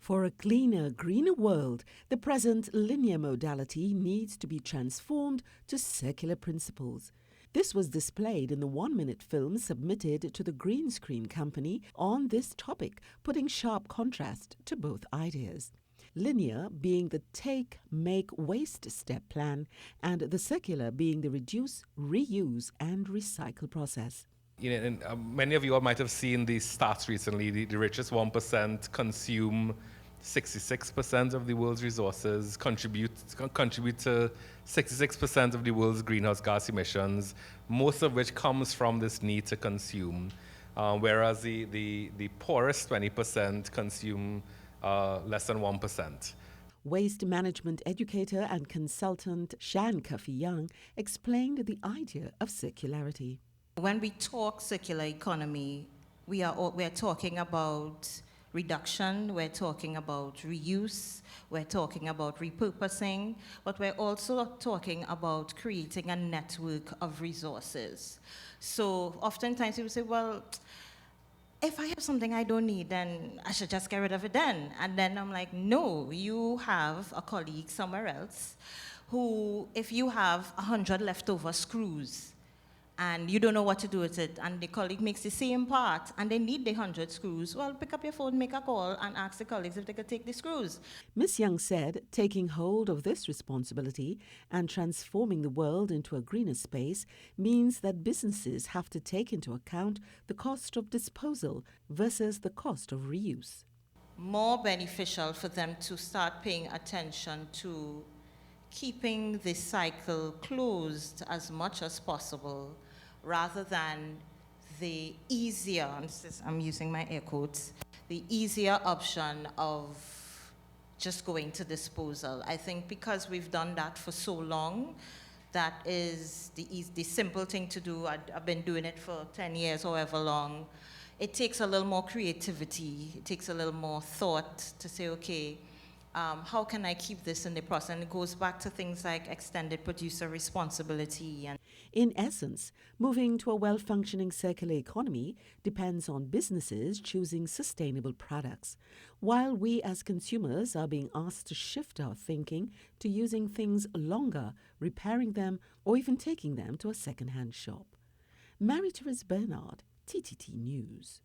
For a cleaner, greener world, the present linear modality needs to be transformed to circular principles. This was displayed in the 1-minute film submitted to the Green Screen Company on this topic, putting sharp contrast to both ideas. Linear being the take, make, waste step plan, and the circular being the reduce, reuse, and recycle process. And many of you all might have seen these stats recently. The richest 1% consume 66% of the world's resources, contribute to 66% of the world's greenhouse gas emissions, most of which comes from this need to consume, whereas the poorest 20% consume less than 1%. Waste management educator and consultant Shan Cuffy Young explained the idea of circularity. When we talk circular economy, we're talking about reduction, we're talking about reuse, we're talking about repurposing, but we're also talking about creating a network of resources. So oftentimes people say, well, if I have something I don't need, then I should just get rid of it then. And then I'm like, no, you have a colleague somewhere else who, if you have 100 leftover screws, and you don't know what to do with it, and the colleague makes the same part, and they need the 100 screws, well, pick up your phone, make a call, and ask the colleagues if they could take the screws. Ms. Young said taking hold of this responsibility and transforming the world into a greener space means that businesses have to take into account the cost of disposal versus the cost of reuse. More beneficial for them to start paying attention to keeping the cycle closed as much as possible, rather than the easier, I'm using my air quotes, the easier option of just going to disposal. I think because we've done that for so long, that is the simple thing to do. I've been doing it for 10 years, however long. It takes a little more creativity, it takes a little more thought to say, okay, how can I keep this in the process? And it goes back to things like extended producer responsibility. In essence, moving to a well-functioning circular economy depends on businesses choosing sustainable products, while we as consumers are being asked to shift our thinking to using things longer, repairing them, or even taking them to a second-hand shop. Marie-Therese Bernard, TTT News.